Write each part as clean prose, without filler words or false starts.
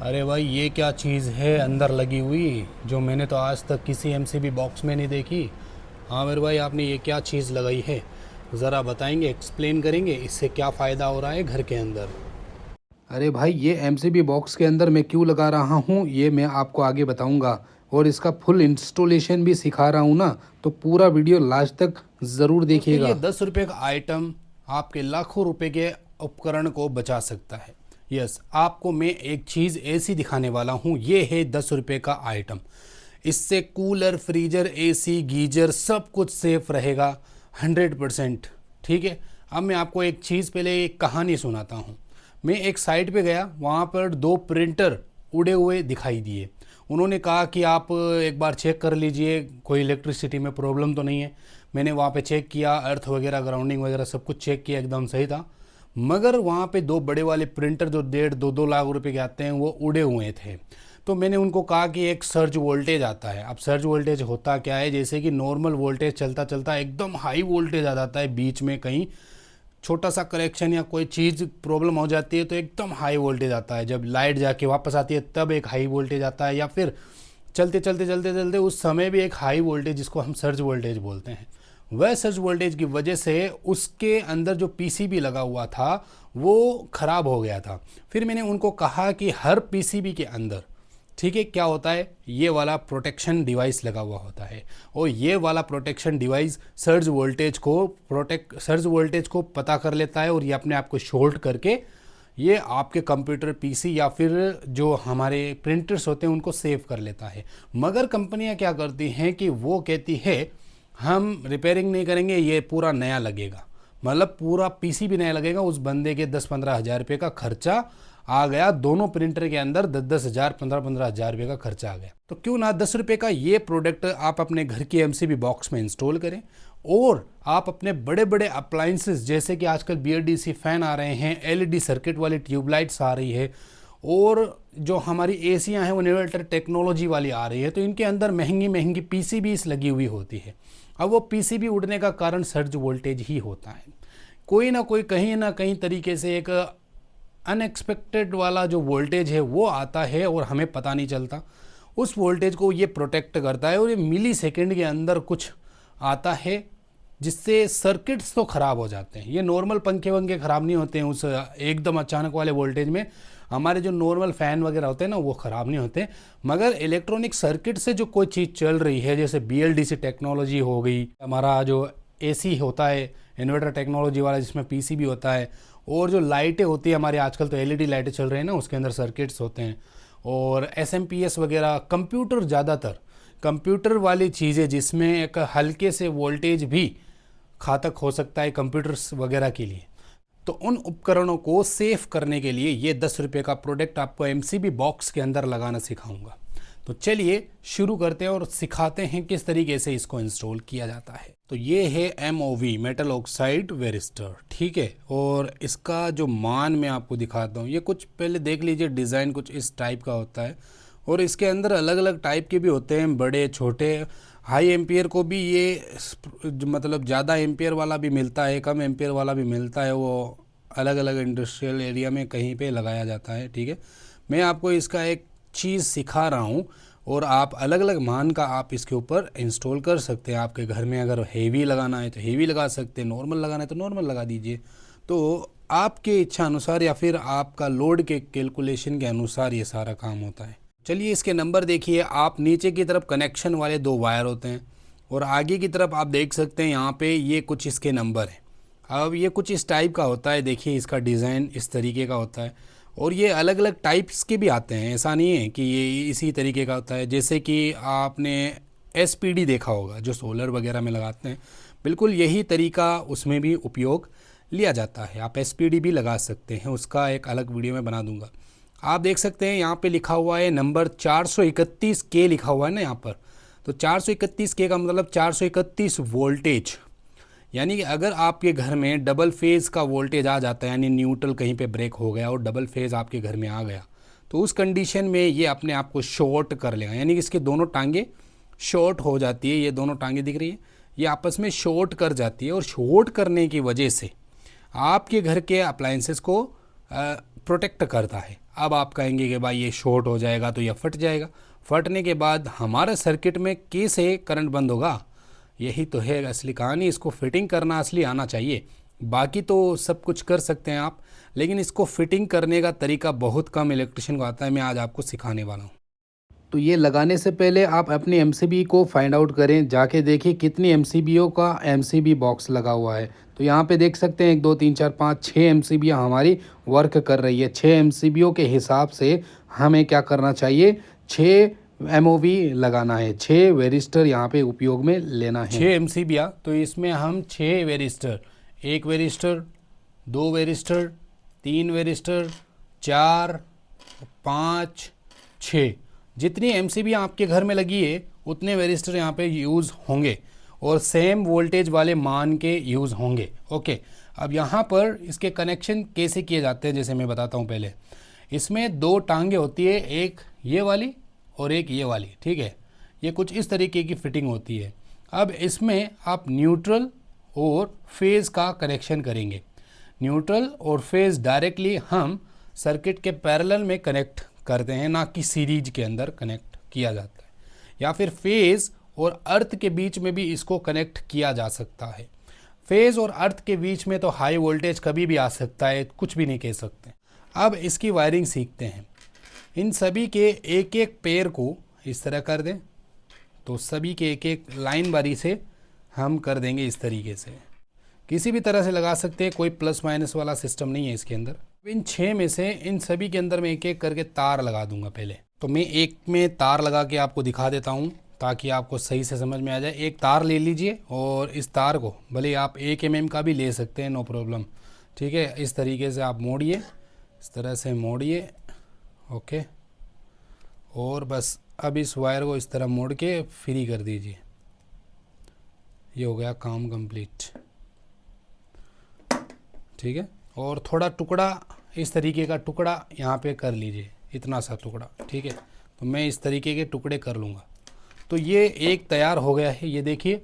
अरे भाई, ये क्या चीज़ है अंदर लगी हुई जो मैंने तो आज तक किसी एमसीबी बॉक्स में नहीं देखी। हाँ मेरे भाई, आपने ये क्या चीज़ लगाई है? ज़रा बताएंगे, एक्सप्लेन करेंगे इससे क्या फ़ायदा हो रहा है घर के अंदर? अरे भाई, ये एमसीबी बॉक्स के अंदर मैं क्यों लगा रहा हूँ ये मैं आपको आगे बताऊँगा। और इसका फुल इंस्टॉलेशन भी सिखा रहा हूँ ना, तो पूरा वीडियो लास्ट तक ज़रूर दोस्तों, देखिएगा। ये 10 रुपये का आइटम आपके लाखों रुपए के उपकरण को बचा सकता है। यस, आपको मैं एक चीज़ ऐसी दिखाने वाला हूँ। ये है 10 रुपये का आइटम। इससे कूलर, फ्रीजर, एसी, गीजर सब कुछ सेफ रहेगा 100%। ठीक है। अब मैं आपको एक चीज़, पहले एक कहानी सुनाता हूँ। मैं एक साइट पे गया, वहाँ पर दो प्रिंटर उड़े हुए दिखाई दिए। उन्होंने कहा कि आप एक बार चेक कर लीजिए, कोई इलेक्ट्रिसिटी में प्रॉब्लम तो नहीं है। मैंने वहाँ पे चेक किया, अर्थ वगैरह, ग्राउंडिंग वगैरह सब कुछ चेक किया, एकदम सही था। मगर वहाँ पे दो बड़े वाले प्रिंटर जो 1.5-2 लाख रुपए के आते हैं वो उड़े हुए थे। तो मैंने उनको कहा कि एक सर्ज वोल्टेज आता है। अब सर्ज वोल्टेज होता क्या है, जैसे कि नॉर्मल वोल्टेज चलता चलता एकदम हाई वोल्टेज आ जाता है, बीच में कहीं छोटा सा करेक्शन या कोई चीज़ प्रॉब्लम हो जाती है तो एकदम हाई वोल्टेज आता है। जब लाइट जाके वापस आती है तब एक हाई वोल्टेज आता है, या फिर चलते चलते चलते चलते उस समय भी एक हाई वोल्टेज, जिसको हम सर्ज वोल्टेज बोलते हैं। वह सर्ज वोल्टेज की वजह से उसके अंदर जो पीसीबी लगा हुआ था वो ख़राब हो गया था। फिर मैंने उनको कहा कि हर पीसीबी के अंदर, ठीक है, क्या होता है, ये वाला प्रोटेक्शन डिवाइस लगा हुआ होता है। और ये वाला प्रोटेक्शन डिवाइस सर्ज वोल्टेज को पता कर लेता है और ये अपने आप को शॉर्ट करके ये आपके कंप्यूटर, पीसी या फिर जो हमारे प्रिंटर्स होते हैं उनको सेव कर लेता है। मगर कंपनियां क्या करती हैं कि वो कहती है हम रिपेयरिंग नहीं करेंगे, ये पूरा नया लगेगा। मतलब पूरा पीसी भी नया लगेगा। उस बंदे के 10-15 हज़ार रुपये का खर्चा आ गया, दोनों प्रिंटर के अंदर 10-10 हज़ार, 15-15 हज़ार रुपये का खर्चा आ गया। तो क्यों ना 10 रुपये का ये प्रोडक्ट आप अपने घर की एमसीबी बॉक्स में इंस्टॉल करें, और आप अपने बड़े बड़े अप्लाइंसेस, जैसे कि आजकल बीएलडीसी फैन आ रहे हैं, एलईडी सर्किट वाली ट्यूबलाइट्स आ रही है, और जो हमारी एसियां हैं वो इन्वर्टर टेक्नोलॉजी वाली आ रही है, तो इनके अंदर महंगी महंगी पीसीबीस लगी हुई होती है। अब वो पीसीबी उड़ने का कारण सर्ज वोल्टेज ही होता है। कोई ना कोई, कहीं ना कहीं तरीके से एक अनएक्सपेक्टेड वाला जो वोल्टेज है वो आता है और हमें पता नहीं चलता। उस वोल्टेज को ये प्रोटेक्ट करता है और ये मिली सेकेंड के अंदर कुछ आता है जिससे सर्किट्स तो ख़राब हो जाते हैं। ये नॉर्मल पंखे वंखे ख़राब नहीं होते हैं उस एकदम अचानक वाले वोल्टेज में। हमारे जो नॉर्मल फ़ैन वगैरह होते हैं ना, वो ख़राब नहीं होते। मगर इलेक्ट्रॉनिक सर्किट से जो कोई चीज़ चल रही है, जैसे बीएलडीसी टेक्नोलॉजी हो गई, हमारा जो एसी होता है इन्वर्टर टेक्नोलॉजी वाला जिसमें पीसीबी होता है, और जो लाइटें होती है हमारी, आजकल तो एलईडी लाइटें चल रही हैं ना, उसके अंदर सर्किट्स होते हैं, और एसएमपीएस वगैरह, कंप्यूटर, ज़्यादातर कंप्यूटर वाली चीज़ें जिसमें एक हल्के से वोल्टेज भी घातक हो सकता है कंप्यूटर्स वगैरह के लिए। तो उन उपकरणों को सेफ करने के लिए ये 10 रुपये का प्रोडक्ट आपको एमसीबी बॉक्स के अंदर लगाना सिखाऊंगा। तो चलिए शुरू करते हैं और सिखाते हैं किस तरीके से इसको इंस्टॉल किया जाता है। तो ये है एमओवी, मेटल ऑक्साइड वेरिस्टर, ठीक है। और इसका जो मान मैं आपको दिखाता हूँ, ये कुछ पहले देख लीजिए, डिज़ाइन कुछ इस टाइप का होता है। और इसके अंदर अलग अलग टाइप के भी होते हैं, बड़े छोटे। हाई एम्पियर को भी ये मतलब ज़्यादा एम्पियर वाला भी मिलता है, कम एम्पियर वाला भी मिलता है। वो अलग अलग इंडस्ट्रियल एरिया में कहीं पे लगाया जाता है, ठीक है। मैं आपको इसका एक चीज़ सिखा रहा हूँ और आप अलग अलग मान का आप इसके ऊपर इंस्टॉल कर सकते हैं। आपके घर में अगर हेवी लगाना है तो हेवी लगा सकते हैं, नॉर्मल लगाना है तो नॉर्मल लगा दीजिए। तो आपके इच्छा अनुसार या फिर आपका लोड के कैलकुलेशन के अनुसार ये सारा काम होता है। चलिए इसके नंबर देखिए। आप नीचे की तरफ कनेक्शन वाले दो वायर होते हैं, और आगे की तरफ आप देख सकते हैं यहाँ पे ये कुछ इसके नंबर हैं। अब ये कुछ इस टाइप का होता है, देखिए इसका डिज़ाइन इस तरीके का होता है। और ये अलग अलग टाइप्स के भी आते हैं, ऐसा नहीं है कि ये इसी तरीके का होता है। जैसे कि आपने एसपीडी देखा होगा जो सोलर वगैरह में लगाते हैं, बिल्कुल यही तरीका उसमें भी उपयोग लिया जाता है। आप एसपीडी भी लगा सकते हैं, उसका एक अलग वीडियो में बना दूंगा। आप देख सकते हैं यहाँ पे लिखा हुआ है नंबर 431 के लिखा हुआ है ना यहाँ पर। तो 431 के का मतलब 431 वोल्टेज। यानी कि अगर आपके घर में डबल फेज़ का वोल्टेज आ जाता है, यानी न्यूट्रल कहीं पे ब्रेक हो गया और डबल फेज़ आपके घर में आ गया, तो उस कंडीशन में ये अपने आप को शॉर्ट कर लेगा। यानी कि इसके दोनों टांगे शॉर्ट हो जाती है, ये दोनों टांगे दिख रही है, ये आपस में शॉर्ट कर जाती है। और शॉर्ट करने की वजह से आपके घर के अप्लाइंसेस को प्रोटेक्ट करता है। अब आप कहेंगे कि भाई ये शॉर्ट हो जाएगा तो यह फट जाएगा। फटने के बाद हमारा सर्किट में कैसे करंट बंद होगा, यही तो है असली कहानी। इसको फिटिंग करना असली आना चाहिए। बाकी तो सब कुछ कर सकते हैं आप, लेकिन इसको फिटिंग करने का तरीका बहुत कम इलेक्ट्रिशियन को आता है। मैं आज आपको सिखाने वाला हूँ। तो ये लगाने से पहले आप अपनी एमसीबी को फाइंड आउट करें, जाके देखिए कितनी एमसीबीओ का एमसीबी बॉक्स लगा हुआ है। तो यहाँ पे देख सकते हैं 1 2 3 4 5 6 एमसीबीयाँ हमारी वर्क कर रही है। 6 एमसीबीओ के हिसाब से हमें क्या करना चाहिए, 6 एमओवी लगाना है, 6 वेरिस्टर यहाँ पे उपयोग में लेना है। 6 एमसीबीया, तो इसमें हम 6 वेरिस्टर, 1 वेरिस्टर, 2 वेरिस्टर, 3 वेरिस्टर, 4, 5, 6, जितनी एमसीबी आपके घर में लगी है उतने वेरिस्टर यहाँ पे यूज़ होंगे और सेम वोल्टेज वाले मान के यूज़ होंगे। ओके, अब यहाँ पर इसके कनेक्शन कैसे किए जाते हैं, जैसे मैं बताता हूँ। पहले इसमें 2 टांगे होती है, एक ये वाली और एक ये वाली, ठीक है। ये कुछ इस तरीके की फिटिंग होती है। अब इसमें आप न्यूट्रल और फेज़ का कनेक्शन करेंगे। न्यूट्रल और फेज़ डायरेक्टली हम सर्किट के पैरेलल में कनेक्ट करते हैं, ना कि सीरीज के अंदर कनेक्ट किया जाता है। या फिर फेज़ और अर्थ के बीच में भी इसको कनेक्ट किया जा सकता है। फेज़ और अर्थ के बीच में तो हाई वोल्टेज कभी भी आ सकता है, कुछ भी नहीं कह सकते। अब इसकी वायरिंग सीखते हैं। इन सभी के एक एक पेयर को इस तरह कर दें, तो सभी के एक एक लाइन बारी से हम कर देंगे इस तरीके से। किसी भी तरह से लगा सकते हैं, कोई प्लस माइनस वाला सिस्टम नहीं है इसके अंदर। इन 6 में से इन सभी के अंदर मैं एक एक करके तार लगा दूंगा। पहले तो मैं एक में तार लगा के आपको दिखा देता हूँ ताकि आपको सही से समझ में आ जाए। एक तार ले लीजिए और इस तार को भले आप 1 mm का भी ले सकते हैं, नो प्रॉब्लम, ठीक है। इस तरीके से आप मोड़िए, इस तरह से मोड़िए, ओके। और बस अब इस वायर को इस तरह मोड़ के फ्री कर दीजिए। ये हो गया काम कंप्लीट, ठीक है। और थोड़ा टुकड़ा, इस तरीके का टुकड़ा यहाँ पे कर लीजिए, इतना सा टुकड़ा, ठीक है। तो मैं इस तरीके के टुकड़े कर लूँगा। तो ये एक तैयार हो गया है, ये देखिए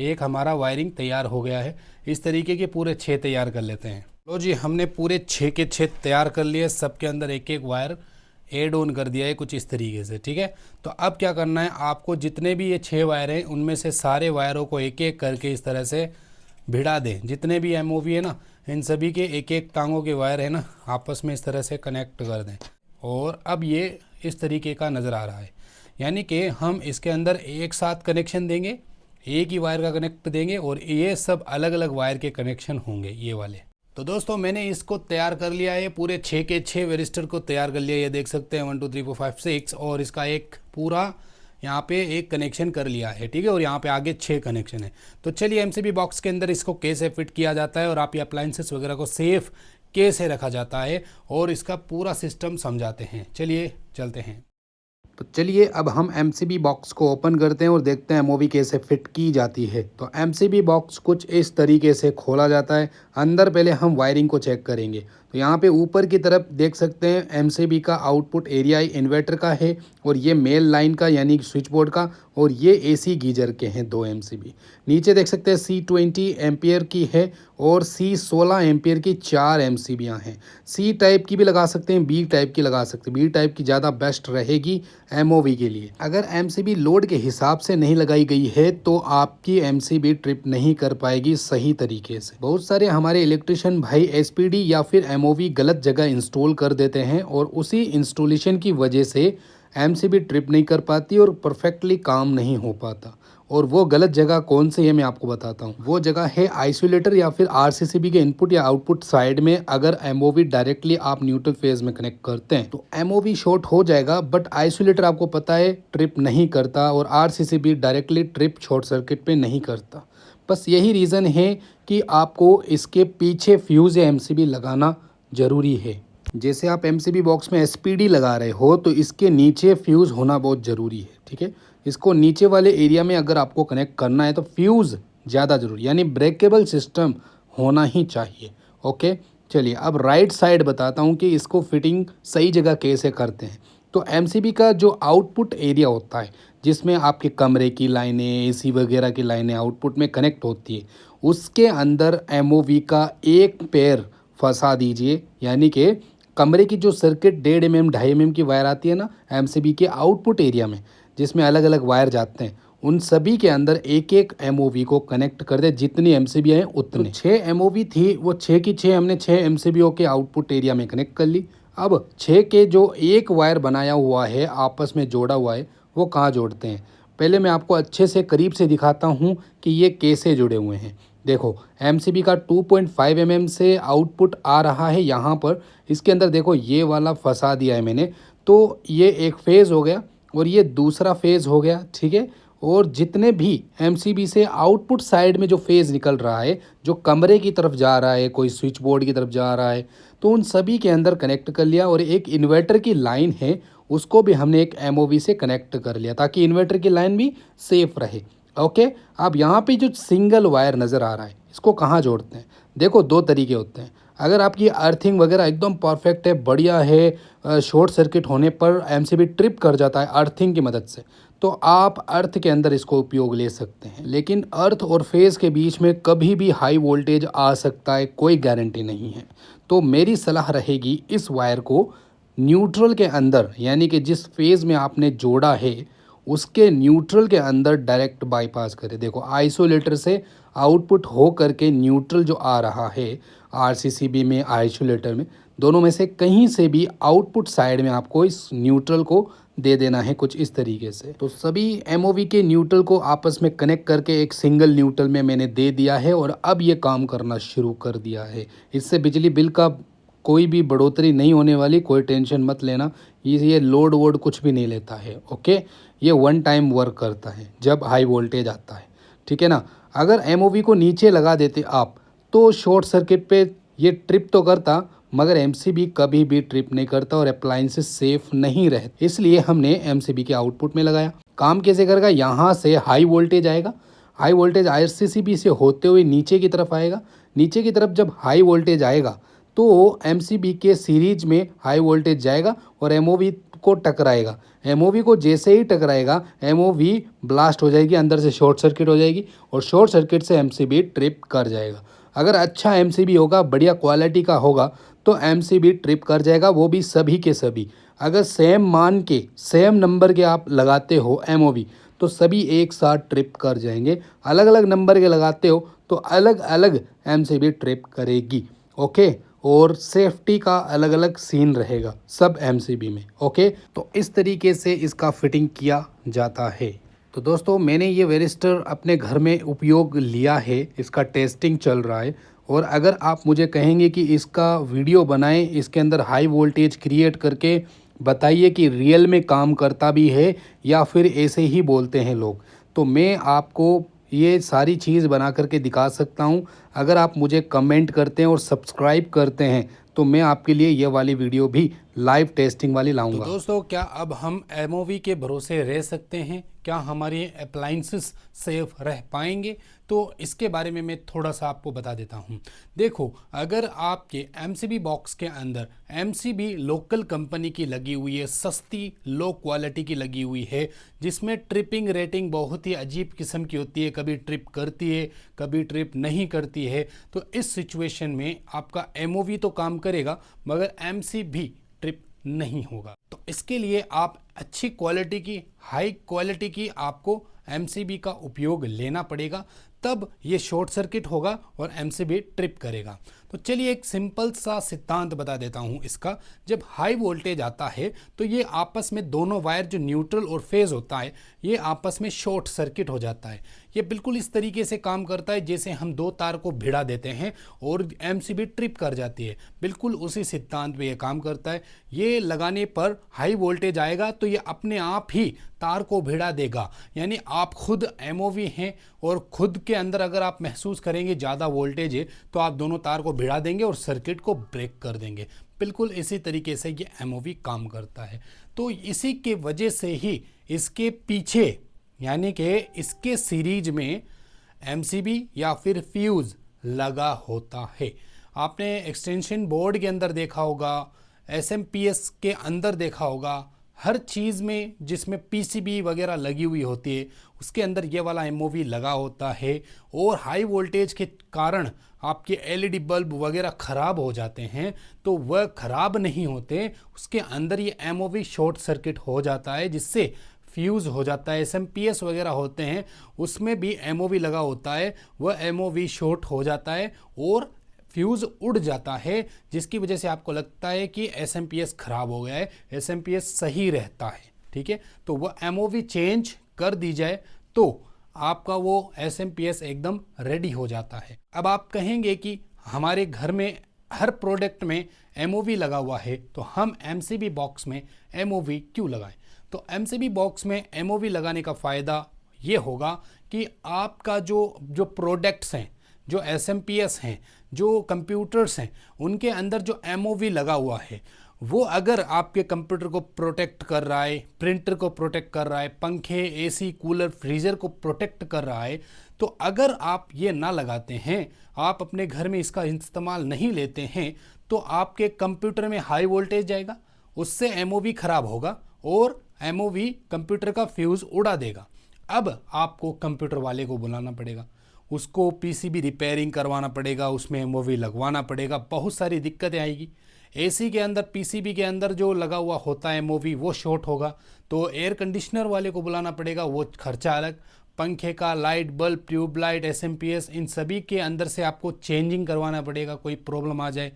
एक हमारा वायरिंग तैयार हो गया है। इस तरीके के पूरे 6 तैयार कर लेते हैं। लो जी, हमने पूरे 6 के 6 तैयार कर लिए। सबके अंदर एक एक वायर एड ऑन कर दिया है कुछ इस तरीके से, ठीक है। तो अब क्या करना है आपको, जितने भी ये 6 वायर हैं उनमें से सारे वायरों को एक एक करके इस तरह से भिड़ा दें। जितने भी एमओवी है ना, इन सभी के एक एक टांगों के वायर है ना, आपस में इस तरह से कनेक्ट कर दें। और अब ये इस तरीके का नज़र आ रहा है, यानी कि हम इसके अंदर एक साथ कनेक्शन देंगे, एक ही वायर का कनेक्ट देंगे और ये सब अलग अलग वायर के कनेक्शन होंगे, ये वाले। तो दोस्तों मैंने इसको तैयार कर लिया है, पूरे 6 के 6 वेरिस्टर को तैयार कर लिया। ये देख सकते हैं 1 2 3 4 5 6, और इसका एक पूरा यहाँ पे एक कनेक्शन कर लिया है, ठीक है। और यहाँ पे आगे 6 कनेक्शन है। तो चलिए एमसीबी बॉक्स के अंदर इसको कैसे फिट किया जाता है और आप ये अप्लाइंसेस वगैरह को सेफ कैसे रखा जाता है और इसका पूरा सिस्टम समझाते हैं। चलिए चलते हैं। तो चलिए अब हम एमसीबी बॉक्स को ओपन करते हैं और देखते हैं एमओवी कैसे फिट की जाती है। तो एमसीबी बॉक्स कुछ इस तरीके से खोला जाता है। अंदर पहले हम वायरिंग को चेक करेंगे। तो यहाँ पे ऊपर की तरफ देख सकते हैं एमसीबी का आउटपुट एरिया इन्वर्टर का है और ये मेल लाइन का यानी स्विच बोर्ड का, और ये एसी गीजर के हैं 2 एमसीबी। नीचे देख सकते हैं C20 एम्पियर की है और C16 एम्पियर की 4 एमसीबियाँ हैं। सी टाइप की भी लगा सकते हैं, बी टाइप की लगा सकते हैं। बी टाइप की ज़्यादा बेस्ट रहेगी एमओवी के लिए। अगर एमसीबी लोड के हिसाब से नहीं लगाई गई है तो आपकी एमसीबी ट्रिप नहीं कर पाएगी सही तरीके से। बहुत सारे हमारे इलेक्ट्रिशियन भाई एसपीडी या फिर एमओवी गलत जगह इंस्टॉल कर देते हैं और उसी इंस्टॉलेशन की वजह से एमसीबी ट्रिप नहीं कर पाती और परफेक्टली काम नहीं हो पाता। और वो गलत जगह कौन सी है मैं आपको बताता हूँ। वो जगह है आइसोलेटर या फिर आरसीसीबी के इनपुट या आउटपुट साइड में। अगर एमओवी डायरेक्टली आप न्यूट्रल फेज में कनेक्ट करते हैं तो एमओवी शॉर्ट हो जाएगा, बट आइसोलेटर आपको पता है ट्रिप नहीं करता और RCCB directly trip short circuit पे नहीं करता। बस यही रीज़न है कि आपको इसके पीछे फ्यूज़ या एमसीबी लगाना ज़रूरी है। जैसे आप एमसीबी बॉक्स में एसपीडी लगा रहे हो तो इसके नीचे फ्यूज़ होना बहुत ज़रूरी है, ठीक है। इसको नीचे वाले एरिया में अगर आपको कनेक्ट करना है तो फ्यूज़ ज़्यादा ज़रूरी, यानी ब्रेकेबल सिस्टम होना ही चाहिए। ओके, चलिए अब राइट साइड बताता हूँ कि इसको फिटिंग सही जगह कैसे करते हैं। तो एमसीबी का जो आउटपुट एरिया होता है जिसमें आपके कमरे की लाइनें, एसी वगैरह की लाइनें आउटपुट में कनेक्ट होती है, उसके अंदर एमओवी का एक पेयर फंसा दीजिए, यानी कि कमरे की जो सर्किट 1.5 mm 2.5 mm की वायर आती है ना एमसीबी के आउटपुट एरिया में, जिसमें अलग अलग वायर जाते हैं, उन सभी के अंदर एक एक एमओवी को कनेक्ट कर दे। जितनी एमसीबी हैं उतने, तो 6 एमओवी थी, वो 6 की 6 हमने 6 एमसीबीओ के आउटपुट एरिया में कनेक्ट कर ली। अब 6 के जो एक वायर बनाया हुआ है, आपस में जोड़ा हुआ है, वो कहाँ जोड़ते हैं, पहले मैं आपको अच्छे से करीब से दिखाता हूँ कि ये कैसे जुड़े हुए हैं। देखो एमसीबी का 2.5 mm से आउटपुट आ रहा है यहाँ पर, इसके अंदर देखो ये वाला फंसा दिया है मैंने, तो ये एक फेज़ हो गया और ये दूसरा फेज़ हो गया, ठीक है। और जितने भी एमसीबी से आउटपुट साइड में जो फेज़ निकल रहा है, जो कमरे की तरफ जा रहा है, कोई स्विच बोर्ड की तरफ जा रहा है, तो उन सभी के अंदर कनेक्ट कर लिया। और एक इन्वर्टर की लाइन है, उसको भी हमने एक एमओवी से कनेक्ट कर लिया ताकि इन्वर्टर की लाइन भी सेफ रहे। ओके, अब यहाँ पे जो सिंगल वायर नज़र आ रहा है, इसको कहाँ जोड़ते हैं? देखो दो तरीके होते हैं। अगर आपकी अर्थिंग वगैरह एकदम परफेक्ट है, बढ़िया है, शॉर्ट सर्किट होने पर एमसीबी ट्रिप कर जाता है अर्थिंग की मदद से, तो आप अर्थ के अंदर इसको उपयोग ले सकते हैं। लेकिन अर्थ और फेज़ के बीच में कभी भी हाई वोल्टेज आ सकता है, कोई गारंटी नहीं है। तो मेरी सलाह रहेगी इस वायर को न्यूट्रल के अंदर, यानी कि जिस फेज़ में आपने जोड़ा है उसके न्यूट्रल के अंदर डायरेक्ट बाईपास करें। देखो आइसोलेटर से आउटपुट हो करके न्यूट्रल जो आ रहा है आरसीसीबी में, आइसोलेटर में, दोनों में से कहीं से भी आउटपुट साइड में आपको इस न्यूट्रल को दे देना है कुछ इस तरीके से। तो सभी एमओवी के न्यूट्रल को आपस में कनेक्ट करके एक सिंगल न्यूट्रल में मैंने दे दिया है और अब ये काम करना शुरू कर दिया है। इससे बिजली बिल का कोई भी बढ़ोतरी नहीं होने वाली, कोई टेंशन मत लेना। ये लोड वोड कुछ भी नहीं लेता है। ओके, ये वन टाइम वर्क करता है जब हाई वोल्टेज आता है, ठीक है ना। अगर एमओवी को नीचे लगा देते आप तो शॉर्ट सर्किट पे ये ट्रिप तो करता, मगर एमसीबी कभी भी ट्रिप नहीं करता और अप्लायंसेस सेफ नहीं रहते। इसलिए हमने एमसीबी के आउटपुट में लगाया। काम कैसे करेगा, यहाँ से हाई वोल्टेज आएगा, हाई वोल्टेज आरसीसीबी से होते हुए नीचे की तरफ आएगा। नीचे की तरफ जब हाई वोल्टेज आएगा तो एमसीबी के सीरीज में हाई वोल्टेज जाएगा और एमओवी को टकराएगा। एमओवी को जैसे ही टकराएगा एमओवी ब्लास्ट हो जाएगी, अंदर से शॉर्ट सर्किट हो जाएगी और शॉर्ट सर्किट से एमसीबी ट्रिप कर जाएगा। अगर अच्छा एमसीबी होगा, बढ़िया क्वालिटी का होगा, तो एमसीबी ट्रिप कर जाएगा, वो भी सभी के सभी। अगर सेम मान के सेम नंबर के आप लगाते हो एमओवी तो सभी एक साथ ट्रिप कर जाएंगे। अलग अलग नंबर के लगाते हो तो अलग अलग एमसीबी ट्रिप करेगी। ओके, और सेफ्टी का अलग अलग सीन रहेगा सब एमसीबी में। ओके, तो इस तरीके से इसका फिटिंग किया जाता है। तो दोस्तों मैंने ये वेरिस्टर अपने घर में उपयोग लिया है, इसका टेस्टिंग चल रहा है। और अगर आप मुझे कहेंगे कि इसका वीडियो बनाएं, इसके अंदर हाई वोल्टेज क्रिएट करके बताइए कि रियल में काम करता भी है या फिर ऐसे ही बोलते हैं लोग, तो मैं आपको ये सारी चीज़ बना करके दिखा सकता हूँ। अगर आप मुझे कमेंट करते हैं और सब्सक्राइब करते हैं तो मैं आपके लिए ये वाली वीडियो भी लाइव टेस्टिंग वाली लाऊंगा। तो दोस्तों क्या अब हम एमओवी के भरोसे रह सकते हैं? क्या हमारे अप्लायंसेस सेफ रह पाएंगे? तो इसके बारे में मैं थोड़ा सा आपको बता देता हूं। देखो, अगर आपके एमसीबी बॉक्स के अंदर एमसीबी लोकल कंपनी की लगी हुई है, सस्ती लो क्वालिटी की लगी हुई है, जिसमें ट्रिपिंग रेटिंग बहुत ही अजीब किस्म की होती है, कभी ट्रिप करती है कभी ट्रिप नहीं करती है, तो इस सिचुएशन में आपका एमओवी तो काम करेगा मगर एमसीबी ट्रिप नहीं होगा। तो इसके लिए आप अच्छी क्वालिटी की, हाई क्वालिटी की आपको एमसीबी का उपयोग लेना पड़ेगा, तब ये शॉर्ट सर्किट होगा और एमसीबी ट्रिप करेगा। तो चलिए एक सिंपल सा सिद्धांत बता देता हूँ इसका। जब हाई वोल्टेज आता है तो ये आपस में दोनों वायर जो न्यूट्रल और फेज होता है ये आपस में शॉर्ट सर्किट हो जाता है। ये बिल्कुल इस तरीके से काम करता है जैसे हम दो तार को भिड़ा देते हैं और एमसीबी ट्रिप कर जाती है, बिल्कुल उसी सिद्धांत पे ये काम करता है। ये लगाने पर हाई वोल्टेज आएगा तो ये अपने आप ही तार को भिड़ा देगा, यानी आप खुद एमओवी हैं और खुद के अंदर अगर आप महसूस करेंगे ज़्यादा वोल्टेज है तो आप दोनों तार को भिड़ा देंगे और सर्किट को ब्रेक कर देंगे। बिल्कुल इसी तरीके से ये एमओवी काम करता है। तो इसी के वजह से ही इसके पीछे यानी कि इसके सीरीज में एमसीबी या फिर फ्यूज़ लगा होता है। आपने एक्सटेंशन बोर्ड के अंदर देखा होगा, एसएमपीएस के अंदर देखा होगा, हर चीज़ में जिसमें पीसीबी वगैरह लगी हुई होती है उसके अंदर ये वाला एमओवी लगा होता है। और हाई वोल्टेज के कारण आपके एलईडी बल्ब वगैरह ख़राब हो जाते हैं तो वह ख़राब नहीं होते, उसके अंदर ये एमओवी शॉर्ट सर्किट हो जाता है जिससे फ्यूज़ हो जाता है। एसएमपीएस वगैरह होते हैं उसमें भी एमओवी लगा होता है, वह एमओवी शॉर्ट हो जाता है और फ्यूज़ उड़ जाता है, जिसकी वजह से आपको लगता है कि एसएमपीएस ख़राब हो गया है, एसएमपीएस सही रहता है। ठीक है, तो वह एमओवी चेंज कर दी जाए तो आपका वो एसएमपीएस एकदम रेडी हो जाता है। अब आप कहेंगे कि हमारे घर में हर प्रोडक्ट में एमओवी लगा हुआ है तो हम एमसीबी बॉक्स में एमओवी क्यों लगाएं? तो एमसीबी बॉक्स में एमओवी लगाने का फ़ायदा ये होगा कि आपका जो प्रोडक्ट्स हैं, जो एसएमपीएस हैं, जो कंप्यूटर्स हैं, उनके अंदर जो एमओवी लगा हुआ है वो अगर आपके कंप्यूटर को प्रोटेक्ट कर रहा है, प्रिंटर को प्रोटेक्ट कर रहा है, पंखे, एसी, कूलर, फ्रीज़र को प्रोटेक्ट कर रहा है, तो अगर आप ये ना लगाते हैं, आप अपने घर में इसका इस्तेमाल नहीं लेते हैं, तो आपके कंप्यूटर में हाई वोल्टेज जाएगा, उससे एमओवी ख़राब होगा और एमओवी कंप्यूटर का फ्यूज़ उड़ा देगा। अब आपको कंप्यूटर वाले को बुलाना पड़ेगा, उसको पीसीबी रिपेयरिंग करवाना पड़ेगा, उसमें एमओवी लगवाना पड़ेगा, बहुत सारी दिक्कतें आएगी। एसी के अंदर, पीसीबी के अंदर जो लगा हुआ होता है एमओवी वो शॉर्ट होगा तो एयर कंडीशनर वाले को बुलाना पड़ेगा, वो खर्चा अलग। पंखे का, लाइट बल्ब, ट्यूबलाइट, एसएमपीएस, इन सभी के अंदर से आपको चेंजिंग करवाना पड़ेगा, कोई प्रॉब्लम आ जाए।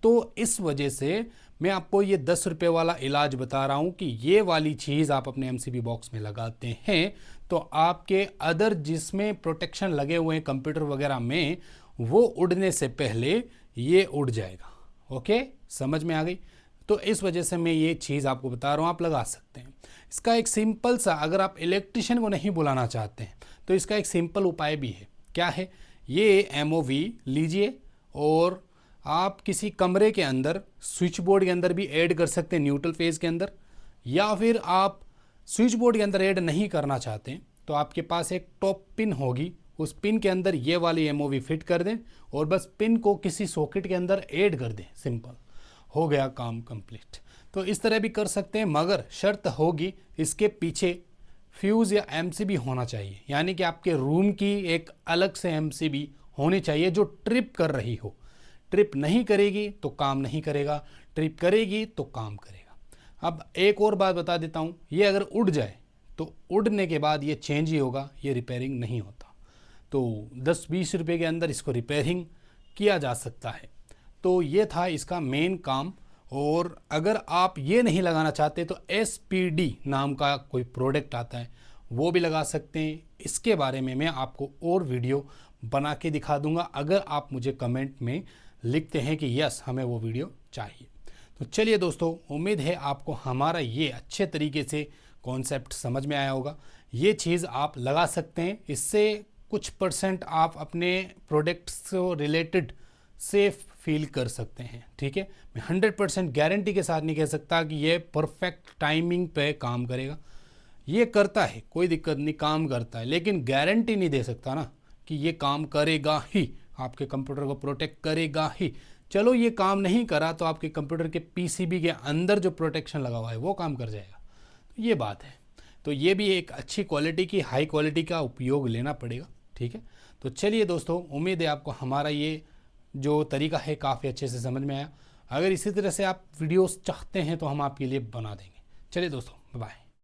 तो इस वजह से मैं आपको ये 10 रुपये वाला इलाज बता रहा हूँ कि ये वाली चीज़ आप अपने एमसीबी बॉक्स में लगाते हैं तो आपके अदर जिसमें प्रोटेक्शन लगे हुए हैं कंप्यूटर वगैरह में, वो उड़ने से पहले ये उड़ जाएगा। ओके, समझ में आ गई? तो इस वजह से मैं ये चीज़ आपको बता रहा हूँ, आप लगा सकते हैं। इसका एक सिंपल सा, अगर आप इलेक्ट्रिशियन को नहीं बुलाना चाहते हैं तो इसका एक सिंपल उपाय भी है। क्या है? ये एमओवी लीजिए और आप किसी कमरे के अंदर स्विच बोर्ड के अंदर भी ऐड कर सकते हैं, न्यूट्रल फेज़ के अंदर, या फिर आप स्विच बोर्ड के अंदर ऐड नहीं करना चाहते हैं तो आपके पास एक टॉप पिन होगी, उस पिन के अंदर ये वाली एमओवी फिट कर दें और बस पिन को किसी सॉकेट के अंदर ऐड कर दें, सिंपल, हो गया काम कंप्लीट। तो इस तरह भी कर सकते हैं, मगर शर्त होगी इसके पीछे फ्यूज़ या एमसीबी होना चाहिए, यानी कि आपके रूम की एक अलग से एमसीबी होनी चाहिए जो ट्रिप कर रही हो। ट्रिप नहीं करेगी तो काम नहीं करेगा, ट्रिप करेगी तो काम करेगा। अब एक और बात बता देता हूँ, ये अगर उड़ जाए तो उड़ने के बाद ये चेंज ही होगा, ये रिपेयरिंग नहीं होता। तो 10-20 रुपये के अंदर इसको रिपेयरिंग किया जा सकता है। तो ये था इसका मेन काम। और अगर आप ये नहीं लगाना चाहते तो SPD नाम का कोई प्रोडक्ट आता है, वो भी लगा सकते हैं। इसके बारे में मैं आपको और वीडियो बना के दिखा दूंगा अगर आप मुझे कमेंट में लिखते हैं कि यस हमें वो वीडियो चाहिए। तो चलिए दोस्तों, उम्मीद है आपको हमारा ये अच्छे तरीके से कॉन्सेप्ट समझ में आया होगा। ये चीज़ आप लगा सकते हैं, इससे कुछ % आप अपने प्रोडक्ट्स से रिलेटेड सेफ फील कर सकते हैं। ठीक है, मैं 100% गारंटी के साथ नहीं कह सकता कि ये परफेक्ट टाइमिंग पे काम करेगा। ये करता है, कोई दिक्कत नहीं, काम करता है, लेकिन गारंटी नहीं दे सकता ना कि ये काम करेगा ही, आपके कंप्यूटर को प्रोटेक्ट करेगा ही। चलो ये काम नहीं करा तो आपके कंप्यूटर के पीसीबी के अंदर जो प्रोटेक्शन लगा हुआ है वो काम कर जाएगा। तो ये बात है। तो ये भी एक अच्छी क्वालिटी की, हाई क्वालिटी का उपयोग लेना पड़ेगा। ठीक है, तो चलिए दोस्तों, उम्मीद है आपको हमारा ये जो तरीका है काफ़ी अच्छे से समझ में आया। अगर इसी तरह से आप वीडियोस चाहते हैं तो हम आपके लिए बना देंगे। चलिए दोस्तों, बाय।